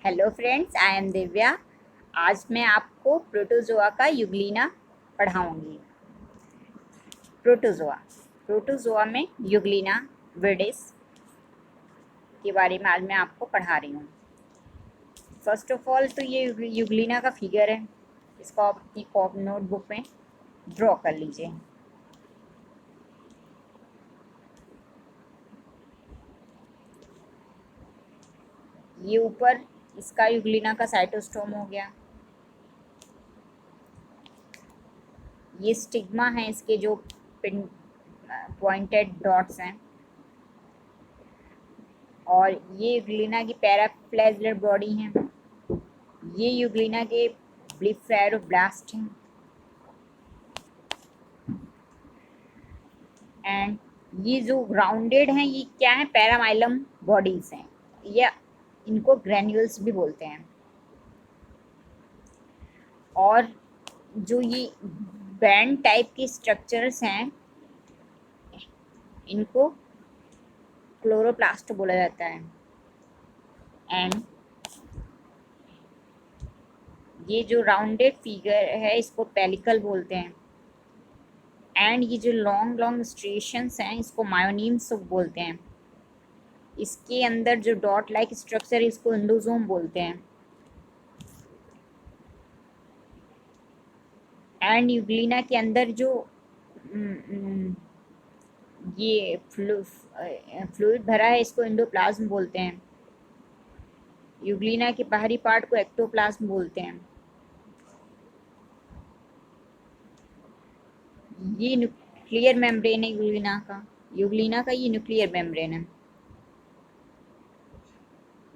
Hello friends, I am Divya. आज मैं आपको प्रोटोजोआ का यूग्लिना पढ़ाऊंगी। प्रोटोजोआ प्रोटोजोआ में यूग्लिना विर्डिस के बारे में आज मैं आपको पढ़ा रही हूँ। फर्स्ट ऑफ ऑल तो ये यूग्लिना का फिगर है, इसको आप अपनी नोटबुक में ड्रॉ कर लीजिए। ये ऊपर इसका यूग्लिना का साइटोस्टोम हो गया। ये स्टिग्मा है, इसके जो पिन पॉइंटेड डॉट्स हैं। और ये यूग्लिना की पैराफ्लैजिलर बॉडी है। ये यूग्लिना के ब्लिफेरोब्लास्ट हैं। एंड ये जो ग्राउंडेड हैं, ये क्या है? पैरामाइलम बॉडीज हैं, या इनको ग्रैन्यूल्स भी बोलते हैं। और जो ये बैंड टाइप के स्ट्रक्चर्स हैं, इनको क्लोरोप्लास्ट बोला जाता है। एंड ये जो राउंडेड फिगर है, इसको पेलिकल बोलते हैं। एंड ये जो लॉन्ग लॉन्ग स्ट्रेशंस हैं, इसको मायोनीम्स बोलते हैं। इसके अंदर जो डॉट लाइक स्ट्रक्चर है, इसको एंडोसोम बोलते हैं। एंड यूग्लिना के अंदर जो ये फ्लूइड भरा है, इसको एंडोप्लाज्म बोलते हैं। यूग्लिना के बाहरी पार्ट को एक्टोप्लाज्म बोलते हैं। ये न्यूक्लियर मेम्ब्रेन है यूग्लिना का ये न्यूक्लियर मेम्ब्रेन है।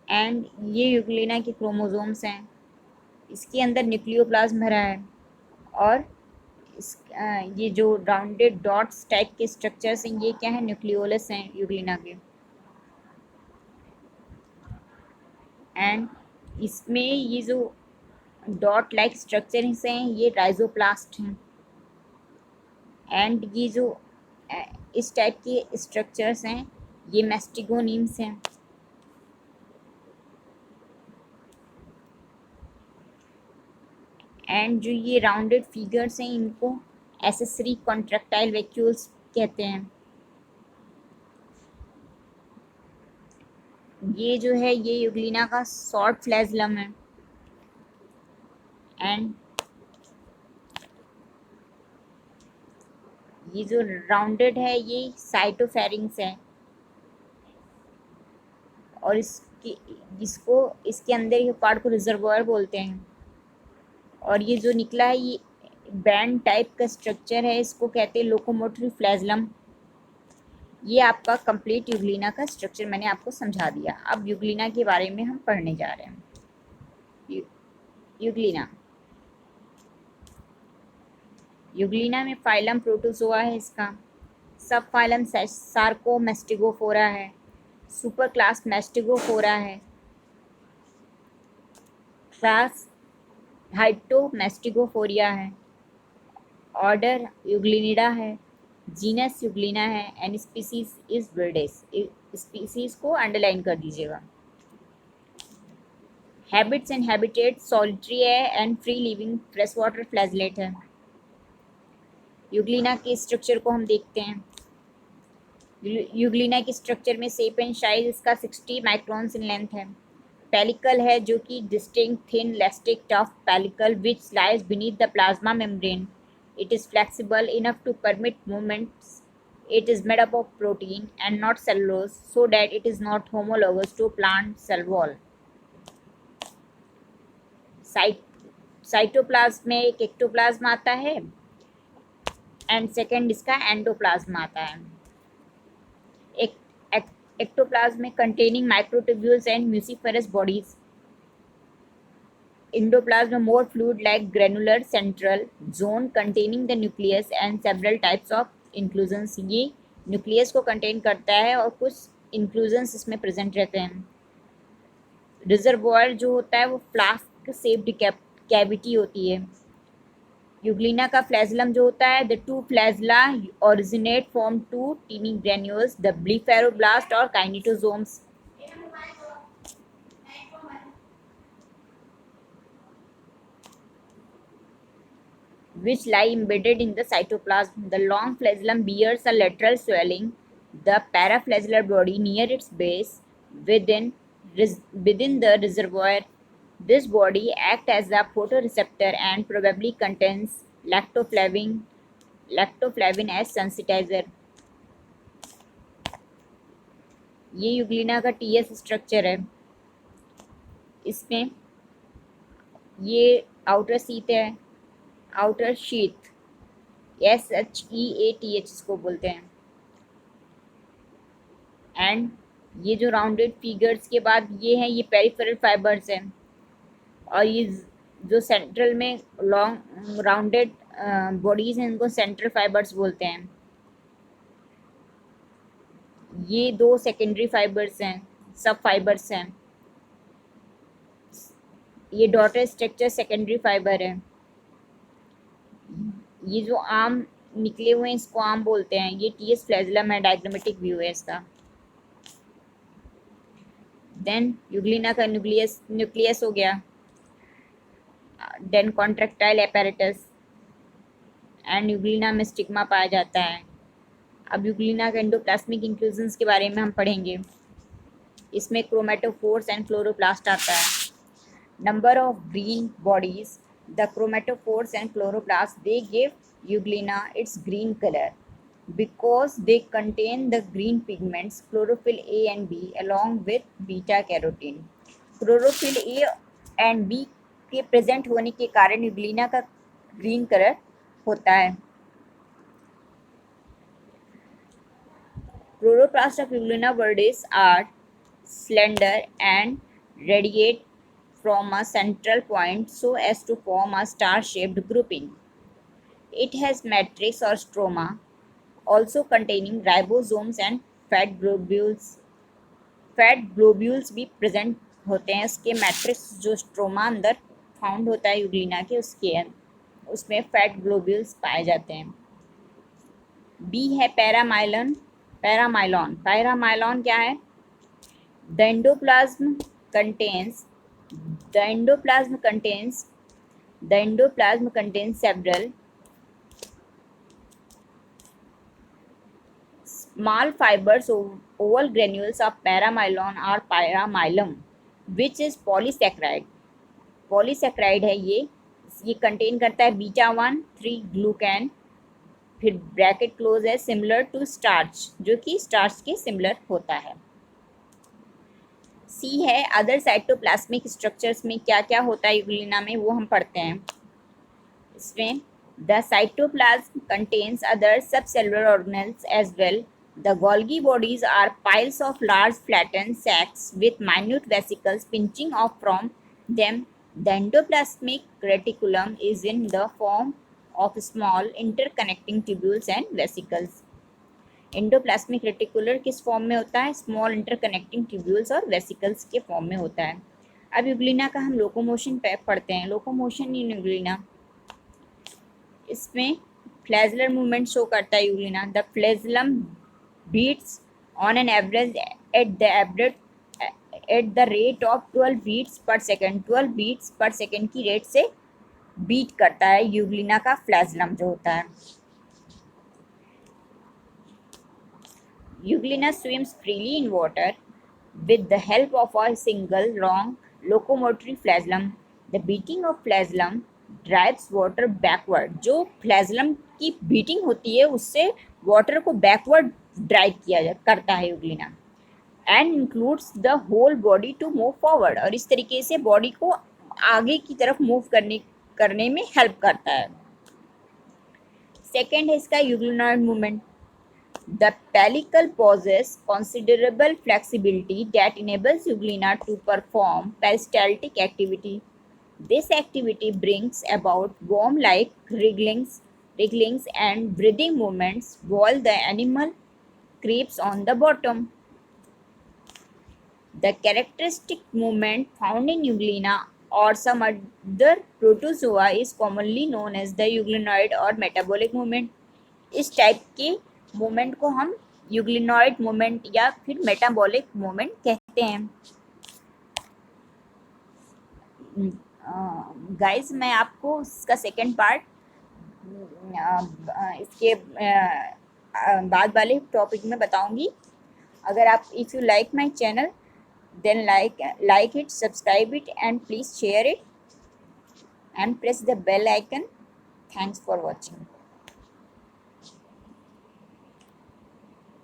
एंड ये यूग्लिना के क्रोमोसोम्स हैं। इसके अंदर न्यूक्लियोप्लाज्म भरा है। और ये जो राउंडेड डॉट्स टाइप के स्ट्रक्चर्स हैं, ये क्या है? न्यूक्लियोलस हैं यूग्लिना के। एंड इसमें ये जो डॉट लाइक स्ट्रक्चर्स हैं, ये राइजोप्लास्ट हैं। एंड ये जो इस टाइप के स्ट्रक्चर्स हैं, ये मैस्टिगोनीम्स हैं। एंड जो ये राउंडेड फिगर्स हैं, इनको एसेसरी कॉन्ट्रैक्टाइल वैक्यूल्स कहते हैं। ये जो है, ये यूग्लिना का शॉर्ट फ्लैजलम है। एंड ये जो राउंडेड है, ये साइटोफेरिंग्स है। और इसके अंदर ये पार्ट को रिजर्वोयर बोलते हैं। और ये जो निकला है, ये बैंड टाइप का स्ट्रक्चर है, इसको कहते हैं लोकोमोटरी फ्लैजलम। ये आपका कंप्लीट यूग्लिना का स्ट्रक्चर मैंने आपको समझा दिया। अब यूग्लिना के बारे में हम पढ़ने जा रहे हैं। यूग्लिना यूग्लिना में फाइलम प्रोटोजोआ है इसका। सब फाइलम सार्कोमेस्टिगोफोरा है। सुपर क्लास मेस्टिगोफोरा है। क्लास हाइटोमेस्टिगोफोरिया है। ऑर्डर यूग्लिनिडा है। जीनस यूग्लिना है। And species is viridis. Species को अंडरलाइन कर दीजिएगा। हैबिट्स एंड हैबिटेट सॉलिटरी है and free living fresh water flagellate है। यूग्लिना के स्ट्रक्चर को हम देखते हैं। यूग्लिना के स्ट्रक्चर में शेप एंड साइज इसका 60 माइक्रोन्स इन लेंथ है। पेलिकल है, जो कि distinct thin elastic tough pellicle which lies beneath the plasma membrane. It is flexible enough to permit movements. It is made up of protein and not cellulose, so that it is not homologous to plant cell wall. Cytoplasm में एक ectoplasm आता है and second इसका endoplasm आता है। एक ectoplasm में containing microtubules and muciferous bodies. Endoplasm more fluid-like granular central zone containing the nucleus and several types of inclusions। ये न्यूक्लियस को कंटेन करता है और कुछ इंक्लूजन्स इसमें प्रेजेंट रहते हैं। रिजर्वोयर जो होता है, वो फ्लास्क शेप्ड कैविटी होती है। यूग्लिना का फ्लैजलम जो होता है, the two flagella originate from two tiny granules, the blepharoplast और kinetosomes. which lie embedded in the cytoplasm. The long flagellum bears a lateral swelling, the paraflagellate body near its base within, within the reservoir. This body acts as a photoreceptor and probably contains lactoflavin as sensitizer. ये Euglena का TS structure है. इसमें ये outer sheath है, outer sheath SHEATH इसको बोलते हैं. And ये जो राउंडेड फिगर्स के बाद ये है, ये पेरिफेरल फाइबर्स हैं. और ये जो सेंट्रल में लॉन्ग राउंडेड बॉडीज हैं इनको सेंट्रल फाइबर्स बोलते हैं. ये दो सेकेंडरी फाइबर्स हैं, सब फाइबर्स हैं. ये डॉटर स्ट्रक्चर सेकेंडरी फाइबर है. ये जो आर्म निकले हुए हैं इसको आर्म बोलते हैं. ये टीएस फ्लैजेलम है, डायग्रामेटिक व्यू है इसका. देन यूग्लिना का न्यूक्लियस हो गया. Then contractile apparatus and euglena में स्टिग्मा पाया जाता है. अब यूग्लिना के एंडोप्लाज्मिक इंक्लूजन्स के बारे में हम पढ़ेंगे. इसमें क्रोमेटोफोर्स एंड क्लोरोप्लास्ट आता है. Number of green bodies, the chromatophores and chloroplast, they give Euglena its green color because they contain the green pigments chlorophyll A and B along with beta carotene. Chlorophyll A and B के present होने के कारण Euglena का green colour होता है. Chloroplasts of Euglena viridis are slender and radiate from a central point so as to form a star-shaped grouping. It has matrix or stroma, also containing ribosomes and fat globules. Fat globules भी present होते हैं. इसके matrix जो stroma अंदर found होता है Euglena के, उसमें फैट ग्लोब्यूल्स पाए जाते हैं. बी है पैरामाइलॉन. पैरामाइलॉन क्या है? The endoplasm contains several small fibers. Oval granules of paramylon or paramylum, which is polysaccharide. Polysaccharide है ये कंटेन करता है बीटा-1,3 ग्लूकैन. फिर ब्रैकेट क्लोज है, सिमिलर टू स्टार्च, जो कि स्टार्च के सिमिलर होता है. सी है अदर साइटोप्लाज्मिक स्ट्रक्चर्स में क्या क्या होता है यूग्लिना में, वो हम पढ़ते हैं. इसमें the cytoplasm contains other subcellular organelles as well. The Golgi bodies are piles of large flattened sacs with minute vesicles pinching off from them. The endoplasmic reticulum is in the form of small interconnecting tubules and vesicles. Endoplasmic reticular किस form में होता है? Small interconnecting tubules और vesicles के form में होता है. अब यूग्लिना का हम लोकोमोशन पढ़ते हैं. लोकोमोशन इन यूग्लिना, इसमें फ्लैजेलर मूवमेंट शो करता है euglena. The flagellum beats on an average at the rate of 12 beats per second. 12 beats per second की रेट से बीट करता है यूग्लिना का फ्लैजेलम जो होता है. Euglena swims freely in water with the help of a single long locomotory flagellum. The beating of flagellum drives water backward. जो flagellum की बीटिंग होती है उससे वाटर को बैकवर्ड ड्राइव करता है euglena. And includes the whole body to move forward. और इस तरीके से बॉडी को आगे की तरफ मूव करने में हेल्प करता है. सेकेंड है इसका euglenoid movement. The pellicle possesses considerable flexibility that enables euglena to perform peristaltic activity. This activity brings about worm-like wrigglings and breathing movements while the animal creeps on the bottom. The characteristic movement found in euglena or some other protozoa is commonly known as the euglenoid or metabolic movement. इस type के movement को हम euglenoid movement या फिर metabolic movement कहते हैं. Guys मैं आपको इसका सेकेंड पार्ट इसके बाद वाले टॉपिक में बताऊंगी। अगर आप if you like my channel then like it, subscribe it, and please share it and press the bell icon. Thanks for watching.